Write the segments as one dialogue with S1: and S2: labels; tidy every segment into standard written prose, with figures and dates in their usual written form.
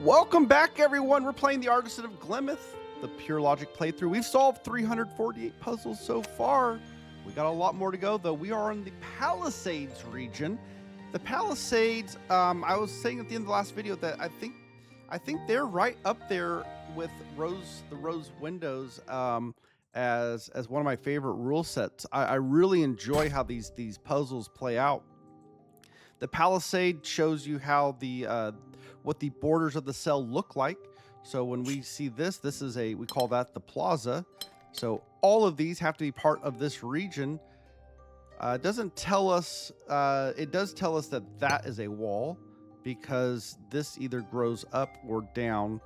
S1: Welcome back, everyone. We're playing the Artisan of Glimmith, the pure logic playthrough. We've solved 348 puzzles so far. We got a lot more to go, though. We are in the Palisades region. The Palisades, I was saying at the end of the last video that I think they're right up there with the Rose windows as one of my favorite rule sets. I really enjoy how these puzzles play out. The Palisade shows you how what the borders of the cell look like. So when we see this is we call that the plaza. So all of these have to be part of this region. It doesn't tell us, it does tell us that that is a wall because this either grows up or down,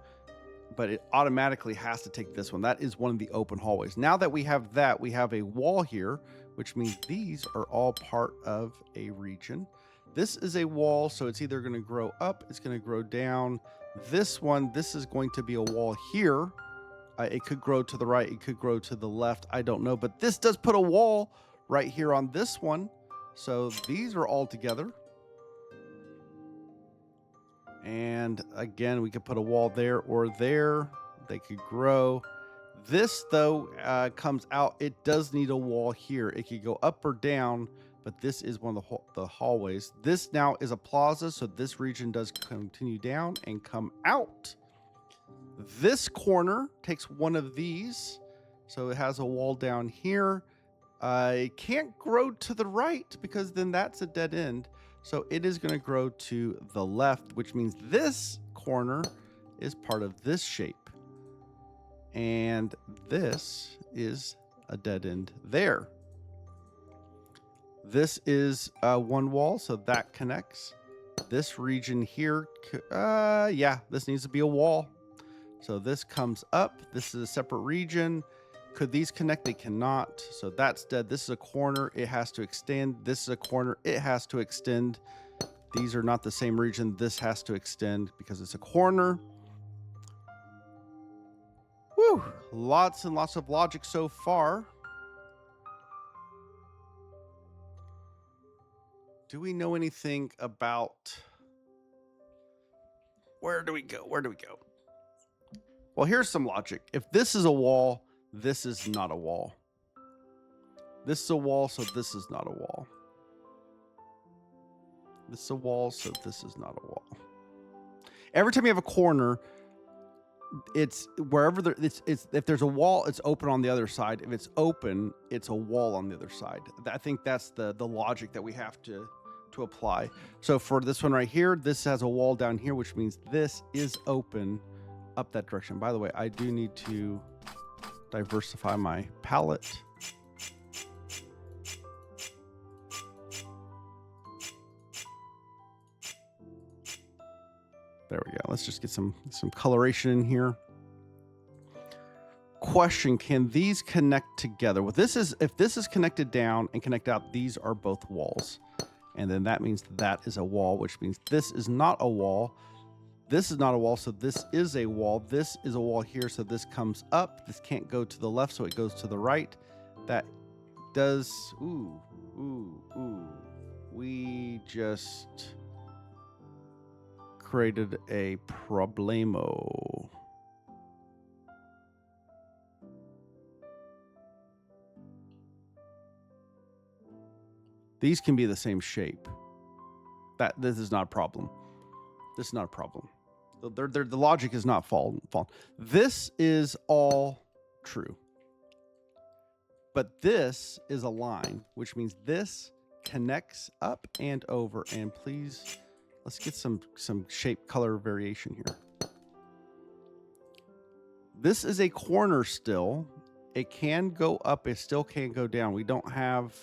S1: but it automatically has to take this one. That is one of the open hallways. Now that we have that, we have a wall here, which means these are all part of a region. This is a wall, so it's either going to grow up, it's going to grow down. This is going to be a wall here. It could grow to the right, it could grow to the left, I don't know. But this does put a wall right here on this one. So these are all together. And again, we could put a wall there or there. They could grow. This, though, comes out. It does need a wall here. It could go up or down. But this is one of the hallways. This now is a plaza, so this region does continue down and come out. This corner takes one of these, so it has a wall down here. It can't grow to the right because then that's a dead end. So it is going to grow to the left, which means this corner is part of this shape. And this is a dead end there. This is one wall, so that connects. This region here, this needs to be a wall. So this comes up. This is a separate region. Could these connect? They cannot. So that's dead. This is a corner. It has to extend. This is a corner. It has to extend. These are not the same region. This has to extend because it's a corner. Whew. Lots and lots of logic so far. Do we know anything about where do we go? Where do we go? Well, here's some logic. If this is a wall, this is not a wall. This is a wall, so this is not a wall. This is a wall, so this is not a wall. Every time you have a corner, it's wherever if there's a wall, it's open on the other side. If it's open, it's a wall on the other side. I think that's the logic that we have to apply. So for this one right here, this has a wall down here, which means this is open up that direction. By the way, I do need to diversify my palette. There we go. Let's just get some coloration in here. Question, can these connect together? Well, if this is connected down and connect out, these are both walls. And then that means that is a wall, which means this is not a wall. This is not a wall, so this is a wall. This is a wall here, so this comes up. This can't go to the left, so it goes to the right. That does, we just created a problemo. These can be the same shape. This is not a problem. This is not a problem. The logic is not fallen. This is all true. But this is a line, which means this connects up and over. And please, let's get some shape color variation here. This is a corner still. It can go up. It still can't go down. We don't have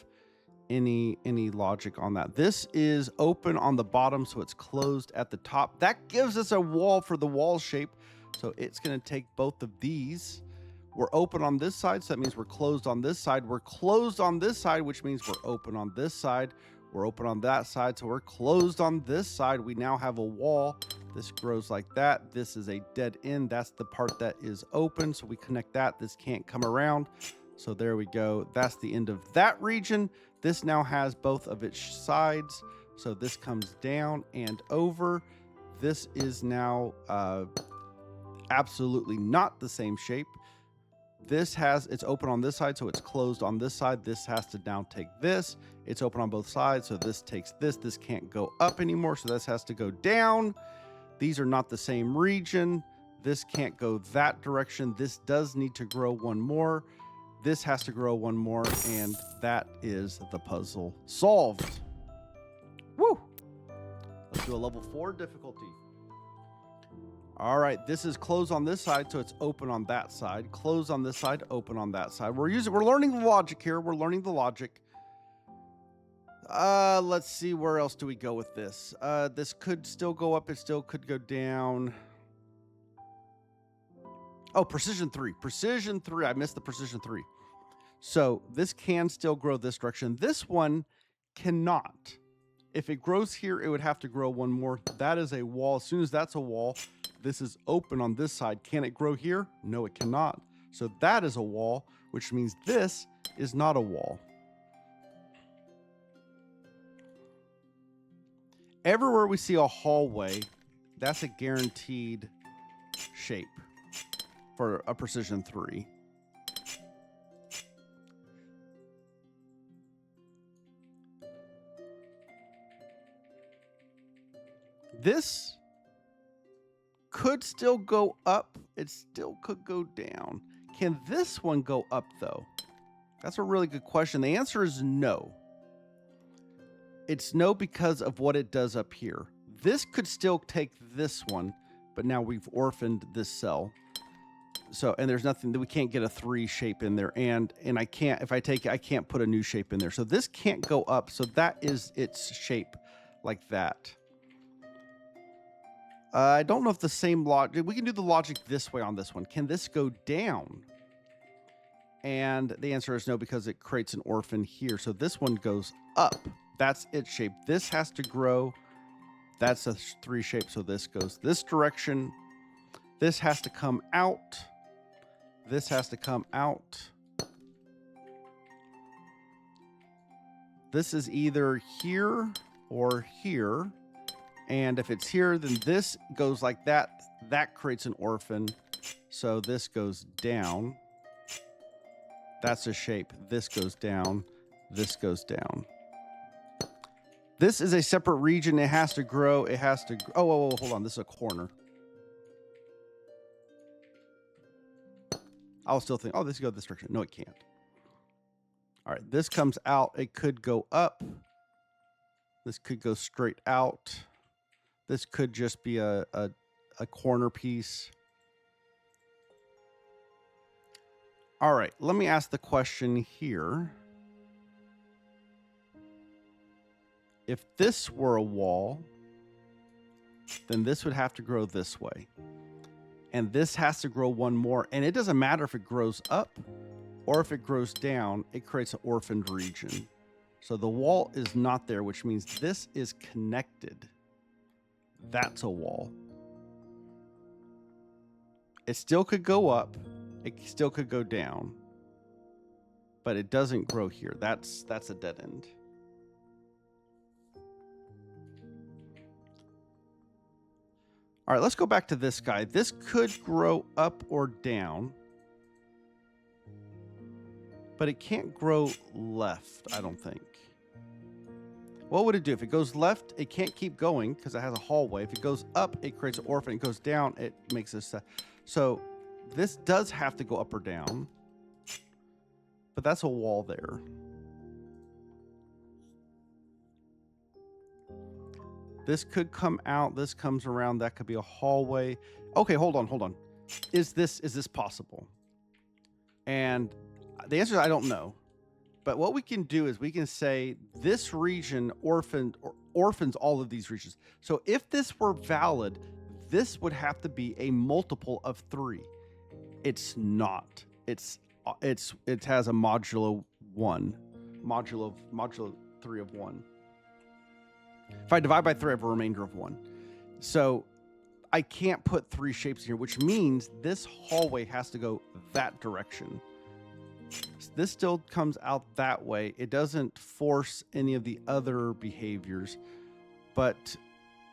S1: any logic on that. This is open on the bottom, so it's closed at the top. That gives us a wall for the wall shape. So it's going to take both of these. We're open on this side, so that means we're closed on this side. We're closed on this side, which means we're open on this side. We're open on that side, so we're closed on this side. We now have a wall. This grows like that. This is a dead end. That's the part that is open, so we connect that. This can't come around. So there we go. That's the end of that region. This now has both of its sides. So this comes down and over. This is now absolutely not the same shape. It's open on this side, so it's closed on this side. This has to now take this. It's open on both sides, so this takes this. This can't go up anymore, so this has to go down. These are not the same region. This can't go that direction. This does need to grow one more. This has to grow one more, and that is the puzzle solved. Woo! Let's do a level 4 difficulty. All right, this is closed on this side, so it's open on that side. Closed on this side, open on that side. We're learning the logic here. We're learning the logic. Let's see, where else do we go with this? This could still go up. It still could go down. Oh, precision 3. Precision 3. I missed the precision 3. So this can still grow this direction. This one cannot. If it grows here, it would have to grow one more. That is a wall. As soon as that's a wall, this is open on this side. Can it grow here? No, it cannot. So that is a wall, which means this is not a wall. Everywhere we see a hallway, that's a guaranteed shape for a precision 3. This could still go up. It still could go down. Can this one go up, though? That's a really good question. The answer is no. It's no because of what it does up here. This could still take this one, but now we've orphaned this cell. So, and there's nothing that we can't get a 3 shape in there. And I can't, if I take it, I can't put a new shape in there. So this can't go up. So that is its shape like that. I don't know if the same logic, we can do the logic this way on this one. Can this go down? And the answer is no, because it creates an orphan here. So this one goes up. That's its shape. This has to grow. That's a 3 shape. So this goes this direction. This has to come out. This has to come out. This is either here or here. And if it's here, then this goes like that. That creates an orphan. So this goes down. That's a shape. This goes down. This goes down. This is a separate region. It has to grow. It has to... Oh, hold on. This is a corner. I'll still think, oh, this could go this direction. No, it can't. All right. This comes out. It could go up. This could go straight out. This could just be a corner piece. All right, let me ask the question here. If this were a wall, then this would have to grow this way. And this has to grow one more. And it doesn't matter if it grows up or if it grows down, it creates an orphaned region. So the wall is not there, which means this is connected. That's a wall. It still could go up. It still could go down. But it doesn't grow here. That's a dead end. All right, let's go back to this guy. This could grow up or down. But it can't grow left, I don't think. What would it do? If it goes left, it can't keep going because it has a hallway. If it goes up, it creates an orphan. It goes down, it makes this. So this does have to go up or down. But that's a wall there. This could come out. This comes around. That could be a hallway. Okay, hold on. Is this possible? And the answer is I don't know. But what we can do is we can say this region orphans all of these regions. So if this were valid, this would have to be a multiple of 3. It's not. It has a modulo 1. Modulo 3 of 1. If I divide by 3, I have a remainder of 1. So I can't put 3 shapes here, which means this hallway has to go that direction. This still comes out that way. It doesn't force any of the other behaviors, but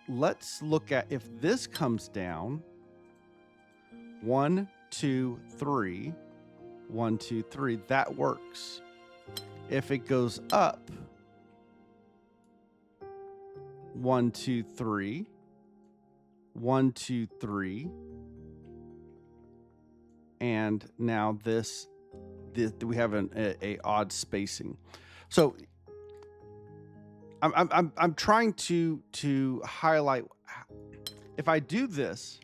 S1: let's look at if this comes down. 1, 2, 3. 1, 2, 3. That works. If it goes up, 1, 2, 3. 1, 2, 3. And now this we have a odd spacing. So I'm trying to highlight. If I do this,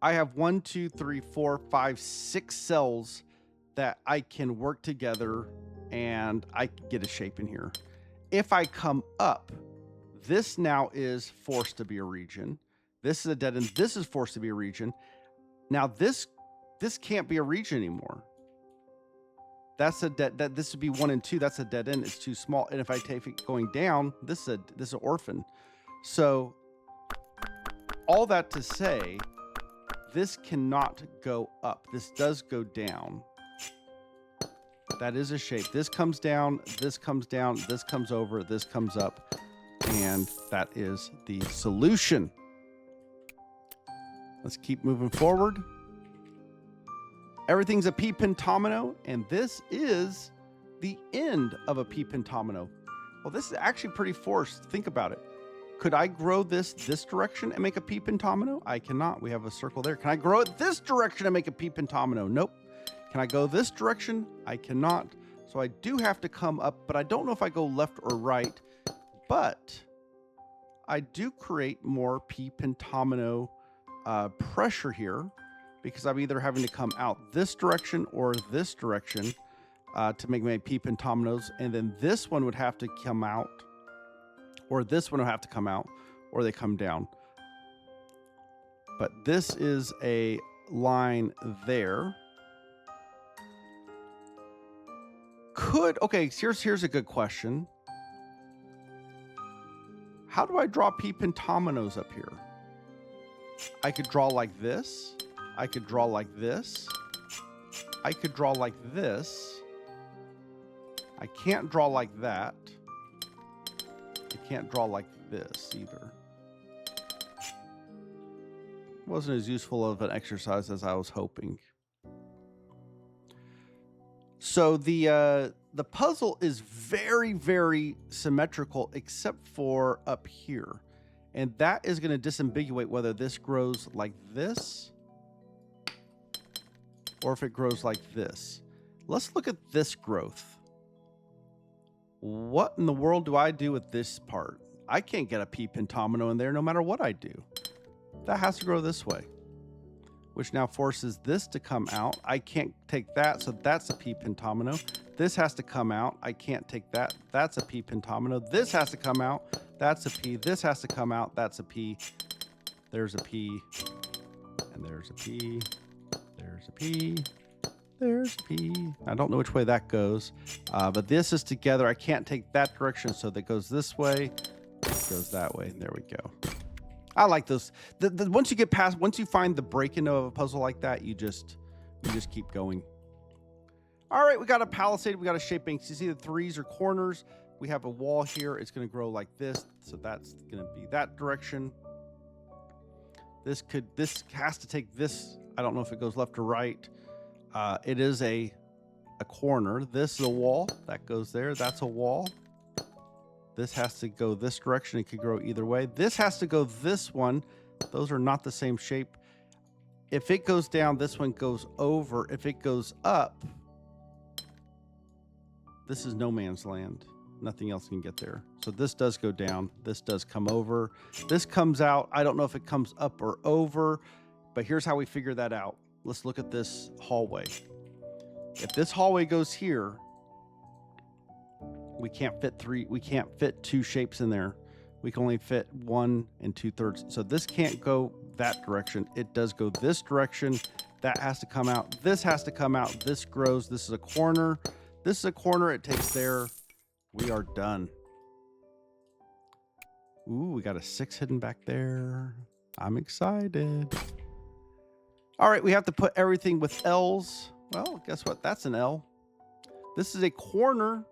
S1: I have 1, 2, 3, 4, 5, 6 cells that I can work together, and I can get a shape in here. If I come up, this now is forced to be a region. This is a dead end. This is forced to be a region. Now this can't be a region anymore. That's a dead. This would be 1 and 2. That's a dead end. It's too small. And if I take it going down, this is an orphan. So all that to say, this cannot go up. This does go down. That is a shape. This comes down. This comes down. This comes over. This comes up, and that is the solution. Let's keep moving forward. Everything's a P pentomino, and this is the end of a P pentomino. Well, this is actually pretty forced. Think about it. Could I grow this direction and make a P pentomino? I cannot. We have a circle there. Can I grow it this direction and make a P pentomino? Nope. Can I go this direction? I cannot. So I do have to come up, but I don't know if I go left or right. But I do create more P pentomino pressure here, because I'm either having to come out this direction or this direction to make my P pentominoes, and then this one would have to come out, or this one would have to come out, or they come down. But this is a line there. Okay, here's a good question. How do I draw P pentominoes up here? I could draw like this. I could draw like this. I could draw like this. I can't draw like that. I can't draw like this either. Wasn't as useful of an exercise as I was hoping. So the puzzle is very, very symmetrical except for up here. And that is going to disambiguate whether this grows like this or if it grows like this. Let's look at this growth. What in the world do I do with this part? I can't get a P pentomino in there no matter what I do. That has to grow this way, which now forces this to come out. I can't take that, so that's a P pentomino. This has to come out. I can't take that. That's a P pentomino. This has to come out. That's a P. This has to come out. That's a P. There's a P. And there's a P. There's a P. There's a P. I don't know which way that goes, but this is together. I can't take that direction, so that goes this way. It goes that way. There we go. I like those. Once you get past, once you find the break-in of a puzzle like that, you just keep going. All right, we got a palisade. We got a shape bank. So you see the threes are corners. We have a wall here. It's going to grow like this, so that's going to be that direction. This has to take this. I don't know if it goes left or right. It is a corner. This is a wall that goes there. That's a wall. This has to go this direction. It could grow either way. This has to go this one. Those are not the same shape. If it goes down, this one goes over. If it goes up, this is no man's land. Nothing else can get there. So this does go down. This does come over. This comes out. I don't know if it comes up or over, but here's how we figure that out. Let's look at this hallway. If this hallway goes here, we can't fit two shapes in there. We can only fit 1 2/3. So this can't go that direction. It does go this direction. That has to come out. This has to come out. This grows. This is a corner. This is a corner. It takes there. We are done. Ooh, we got a 6 hidden back there. I'm excited. All right, we have to put everything with L's. Well, guess what? That's an L. This is a corner.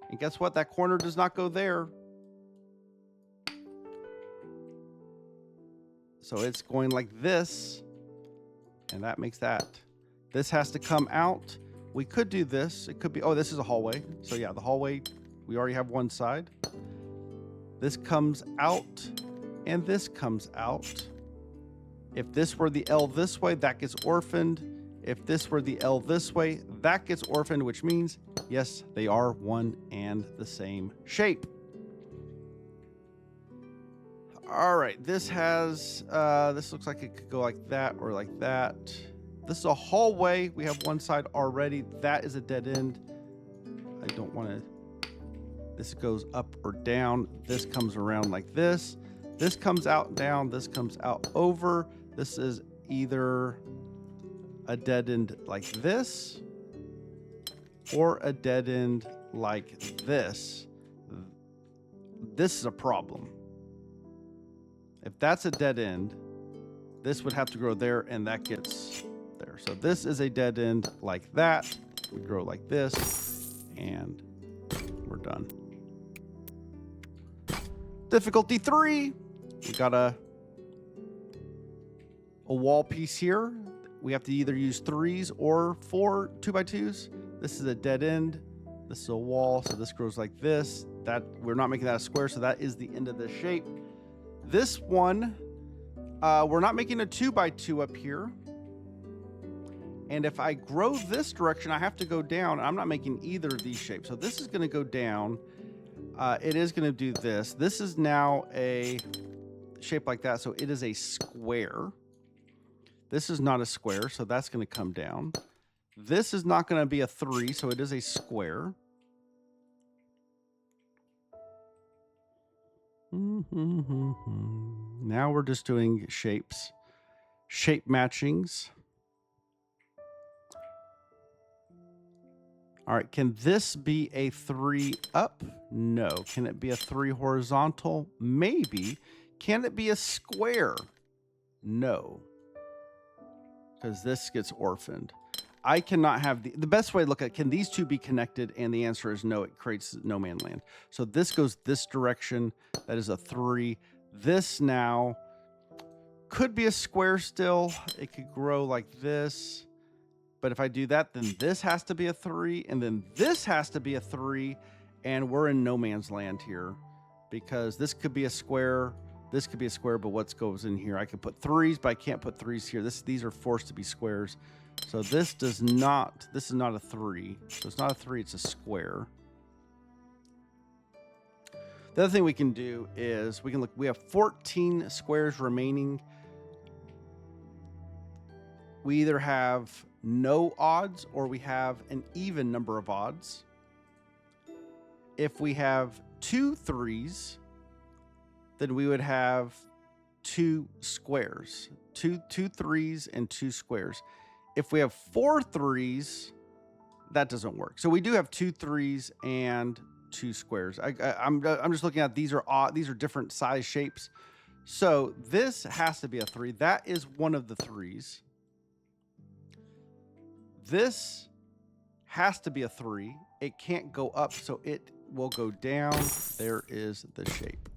S1: And guess what? That corner does not go there. So it's going like this, and that makes that. This has to come out. We could do this. It could be, oh, this is a hallway. So yeah, the hallway, we already have one side. This comes out, and this comes out. If this were the L this way, that gets orphaned. If this were the L this way, that gets orphaned, which means, yes, they are one and the same shape. All right, this has, this looks like it could go like that or like that. This is a hallway. We have one side already. That is a dead end. I don't want to, this goes up or down. This comes around like this. This comes out, down. This comes out, over. This is either a dead end like this or a dead end like this. This is a problem. If that's a dead end, this would have to grow there, and that gets there. So this is a dead end like that. We grow like this, and we're done. Difficulty 3. We got a wall piece here. We have to either use 3s or 4 2x2s. This is a dead end. This is a wall, so this grows like this. That we're not making that a square, so that is the end of the shape. This one, we're not making a 2x2 up here. And if I grow this direction, I have to go down. I'm not making either of these shapes. So this is going to go down. It is going to do this. This is now a shape like that. So it is a square. This is not a square, so that's going to come down. This is not going to be a 3, so it is a square. Now we're just doing shapes, shape matchings. All right, can this be a 3 up? No. Can it be a 3 horizontal? Maybe. Can it be a square? No. Because this gets orphaned. I cannot have the best way to look at it, can these two be connected? And the answer is no, it creates no man's land. So this goes this direction. That is a 3. This now could be a square still. It could grow like this. But if I do that, then this has to be a 3. And then this has to be a 3. And we're in no man's land here. Because this could be a square. This could be a square, but what goes in here? I could put 3s, but I can't put 3s here. These are forced to be squares. So this is not a 3. So it's not a 3, it's a square. The other thing we can do is we can look, we have 14 squares remaining. We either have no odds or we have an even number of odds. If we have 2 3s, then we would have 2 squares, two 3s and 2 squares. If we have 4 3s, that doesn't work. So we do have 2 3s and 2 squares. I'm just looking at these are different size shapes. So this has to be a 3. That is one of the 3s. This has to be a 3. It can't go up, so it will go down. There is the shape.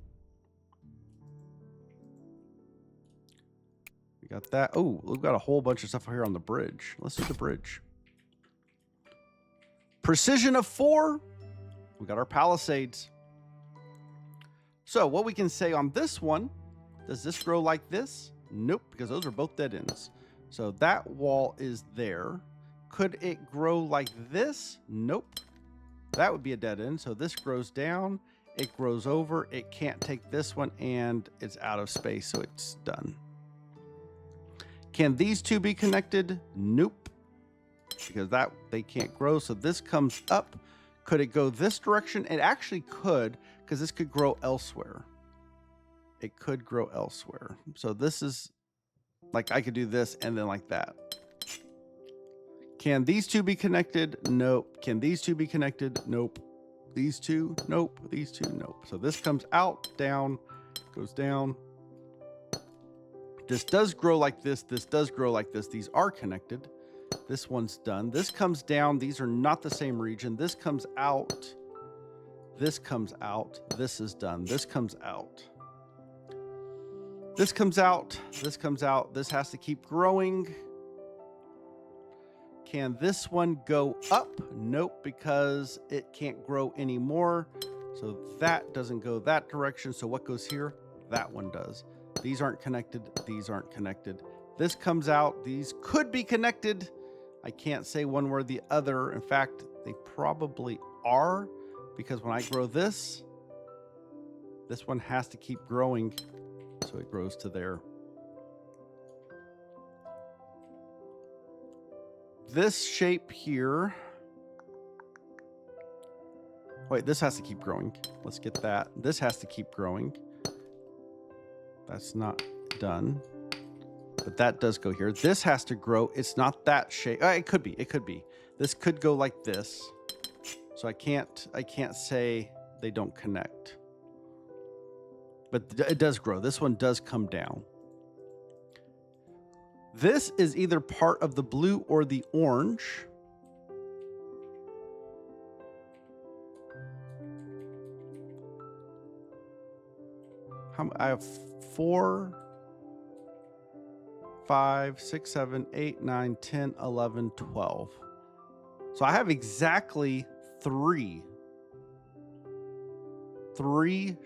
S1: We got that. Oh, we've got a whole bunch of stuff here on the bridge. Let's do the bridge. Precision of 4. We got our Palisades. So what we can say on this one, does this grow like this? Nope, because those are both dead ends. So that wall is there. Could it grow like this? Nope. That would be a dead end. So this grows down. It grows over. It can't take this one, and it's out of space, so it's done. Can these two be connected? Nope. Because they can't grow. So this comes up. Could it go this direction? It actually could, because this could grow elsewhere. It could grow elsewhere. So this is like I could do this and then like that. Can these two be connected? Nope. Can these two be connected? Nope. These two? Nope. These two? Nope. So this comes out, down, goes down. This does grow like this. This does grow like this. These are connected. This one's done. This comes down. These are not the same region. This comes out. This comes out. This is done. This comes out. This comes out. This comes out. This has to keep growing. Can this one go up? Nope, because it can't grow anymore. So that doesn't go that direction. So what goes here? That one does. These aren't connected. These aren't connected. This comes out. These could be connected. I can't say one way or the other. In fact, they probably are, because when I grow this one has to keep growing. So it grows to there. This shape here. Wait, this has to keep growing. Let's get that. This has to keep growing. That's not done. But that does go here. This has to grow. It's not that shape. It could be. It could be. This could go like this. So I can't say they don't connect. But it does grow. This one does come down. This is either part of the blue or the orange. I have 4, 5, 6, 7, 8, 9, 10, 11, 12. So I have exactly 3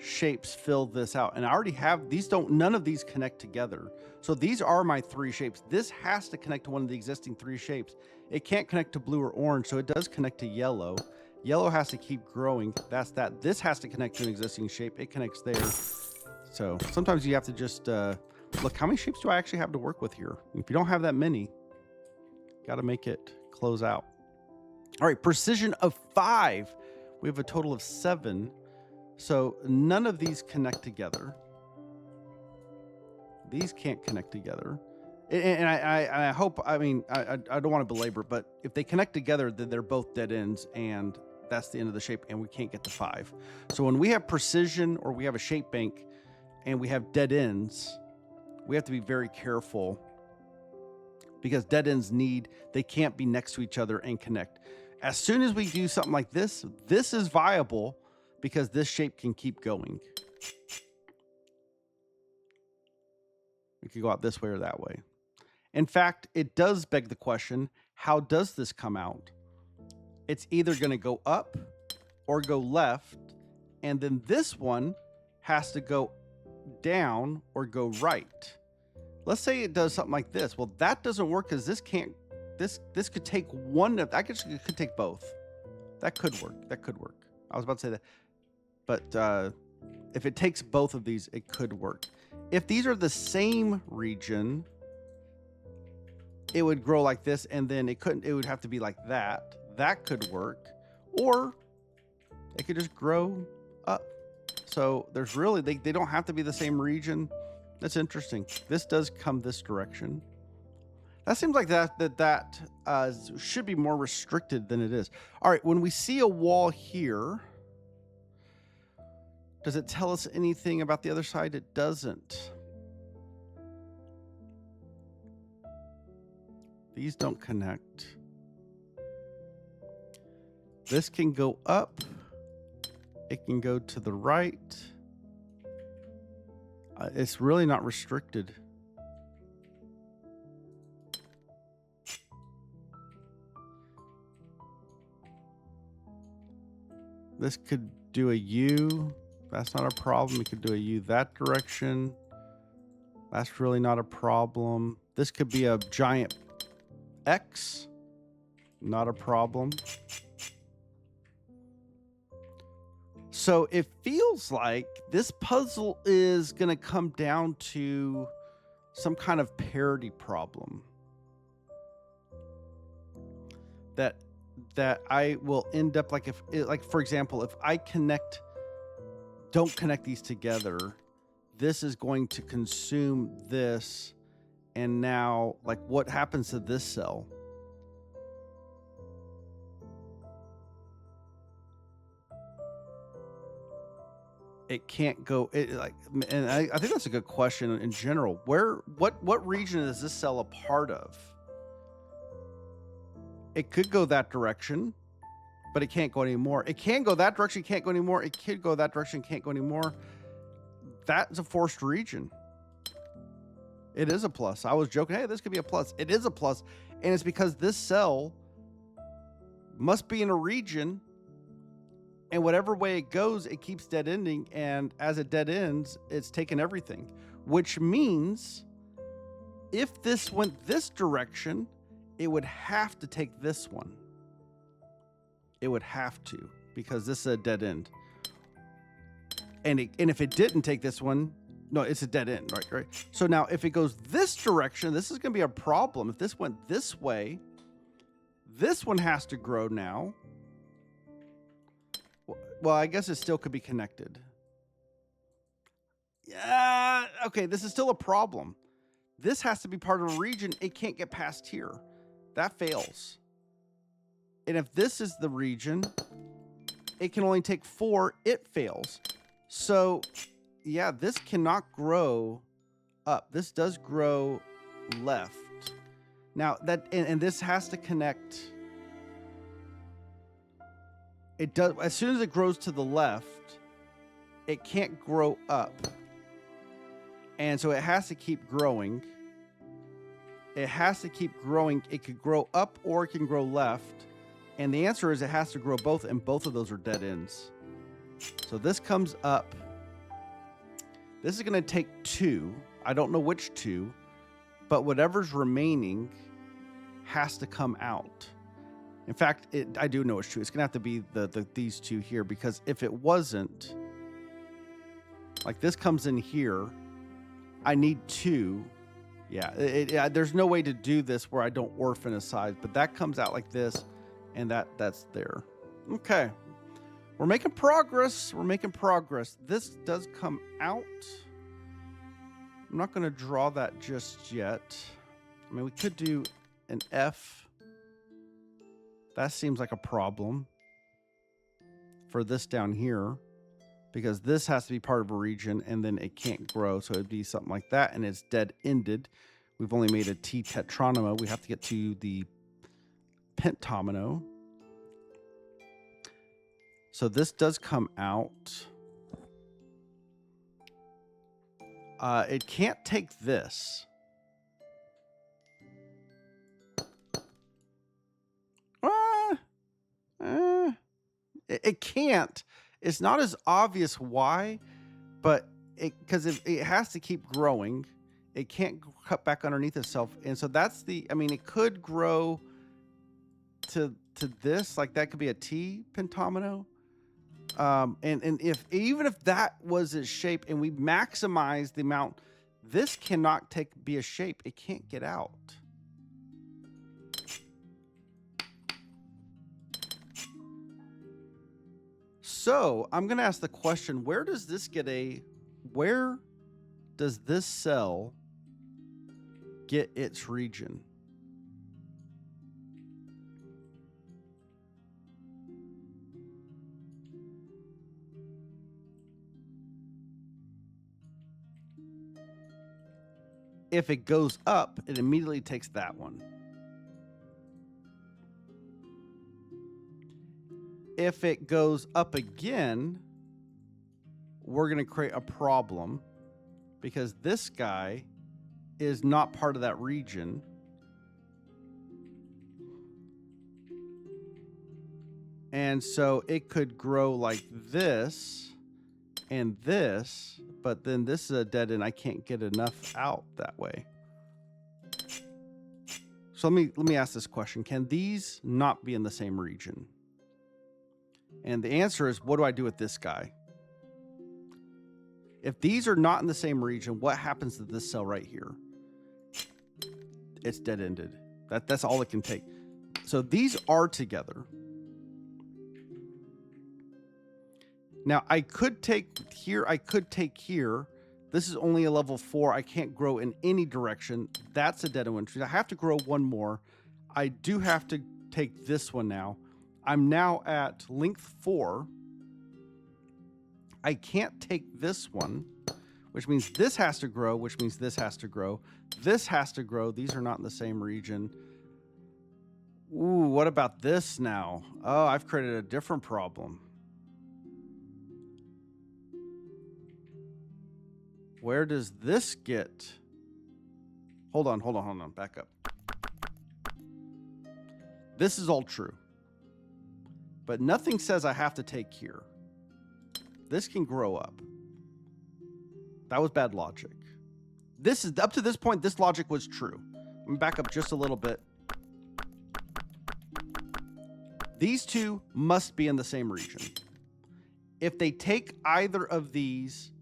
S1: shapes fill this out. And I already have these. None of these connect together. So these are my 3 shapes. This has to connect to one of the existing 3 shapes. It can't connect to blue or orange, so it does connect to yellow. Yellow has to keep growing. That's that. This has to connect to an existing shape. It connects there. So sometimes you have to just look, how many shapes do I actually have to work with here? If you don't have that many, got to make it close out. All right, precision of 5. We have a total of 7. So none of these connect together. These can't connect together. And I hope, I mean, I don't want to belabor, but if they connect together, then they're both dead ends, and that's the end of the shape, and we can't get to 5. So when we have precision, or we have a shape bank, and we have dead ends, we have to be very careful, because dead ends they can't be next to each other and connect. As soon as we do something like this is viable, because this shape can keep going. We could go out this way or that way. In fact, it does beg the question, how does this come out? It's either going to go up or go left, and then this one has to go down or go right. Let's say it does something like this. Well, that doesn't work, because this can't. This could take one. I guess it could take both. That could work. That could work. I was about to say that. But if it takes both of these, it could work. If these are the same region, it would grow like this, and then it would have to be like that. That could work. Or it could just grow up. So there's really, they don't have to be the same region. That's interesting. This does come this direction. That seems like that should be more restricted than it is. All right, when we see a wall here, does it tell us anything about the other side? It doesn't. These don't connect. This can go up. It can go to the right. It's really not restricted. This could do a U. That's not a problem. It could do a U that direction. That's really not a problem. This could be a giant X. Not a problem. So it feels like this puzzle is going to come down to some kind of parity problem. That I will end up like, for example, if I don't connect these together, this is going to consume this. And now, like, what happens to this cell? It can't go, and I think that's a good question in general. What region is this cell a part of? It could go that direction, but it can't go anymore. It can go that direction, can't go anymore. It could go that direction, can't go anymore. That's a forced region. It is a plus. I was joking, hey, this could be a plus. It is a plus, and it's because this cell must be in a region, and whatever way it goes, it keeps dead ending, and as it dead ends, it's taken everything, which means if this went this direction, it would have to take this one. It would have to, because this is a dead end. And if it didn't take this one, no, it's a dead end, right? So now if it goes this direction, this is going to be a problem. If this went this way, this one has to grow now. Well, I guess it still could be connected. Yeah, okay, this is still a problem. This has to be part of a region. It can't get past here. That fails. And if this is the region, it can only take 4. It fails. So, yeah, this cannot grow up. This does grow left. Now, and this has to connect. It does. As soon as it grows to the left, it can't grow up. And so it has to keep growing. It has to keep growing. It could grow up or it can grow left. And the answer is it has to grow both, and both of those are dead ends. So this comes up. This is going to take 2. I don't know which 2, but whatever's remaining has to come out. In fact, I do know it's 2. It's going to have to be these 2 here, because if it wasn't, like this comes in here, I need 2. Yeah, there's no way to do this where I don't orphan a side, but that comes out like this, and that's there. Okay. We're making progress. We're making progress. This does come out. I'm not going to draw that just yet. I mean, we could do an F. That seems like a problem for this down here, because this has to be part of a region and then it can't grow. So it'd be something like that, and it's dead-ended. We've only made a T tetronymo. We have to get to the pentomino. So this does come out. It can't take this. It can't. It's not as obvious why, but because it has to keep growing. It can't cut back underneath itself. And so that's I mean, it could grow to this, like that could be a T pentomino. And even if that was its shape and we maximize the amount, this cannot be a shape. It can't get out. So I'm going to ask the question, where does this cell get its region? If it goes up, it immediately takes that one. If it goes up again, we're going to create a problem, because this guy is not part of that region. And so it could grow like this and this, but then this is a dead end. I can't get enough out that way. So let me ask this question. Can these not be in the same region? And the answer is, what do I do with this guy? If these are not in the same region, what happens to this cell right here? It's dead-ended. That's all it can take. So these are together. Now, I could take here. I could take here. This is only a level 4. I can't grow in any direction. That's a dead end. I have to grow one more. I do have to take this one now. I'm now at length 4. I can't take this one, which means this has to grow, which means this has to grow. This has to grow. These are not in the same region. Ooh, what about this now? Oh, I've created a different problem. Where does this get Hold on. Back up. This is all true. But nothing says I have to take here. This can grow up. That was bad logic. This is up to this point, this logic was true. Let me back up just a little bit. These two must be in the same region. If they take either of these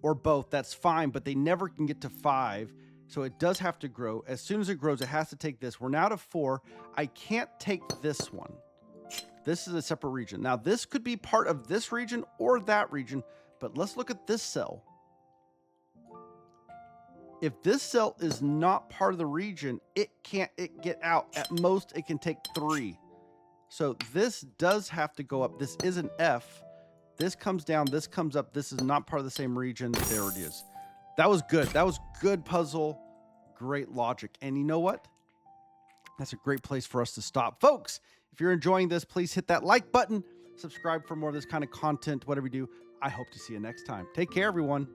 S1: or both, that's fine, but they never can get to 5. So it does have to grow. As soon as it grows, it has to take this. We're now to 4. I can't take this one. This is a separate region. Now, this could be part of this region or that region, but let's look at this cell. If this cell is not part of the region, it can't get out. At most, it can take 3. So this does have to go up. This is an F. This comes down. This comes up. This is not part of the same region. There it is. That was good. That was good puzzle. Great logic. And you know what? That's a great place for us to stop. Folks, if you're enjoying this, please hit that like button. Subscribe for more of this kind of content, whatever you do. I hope to see you next time. Take care, everyone.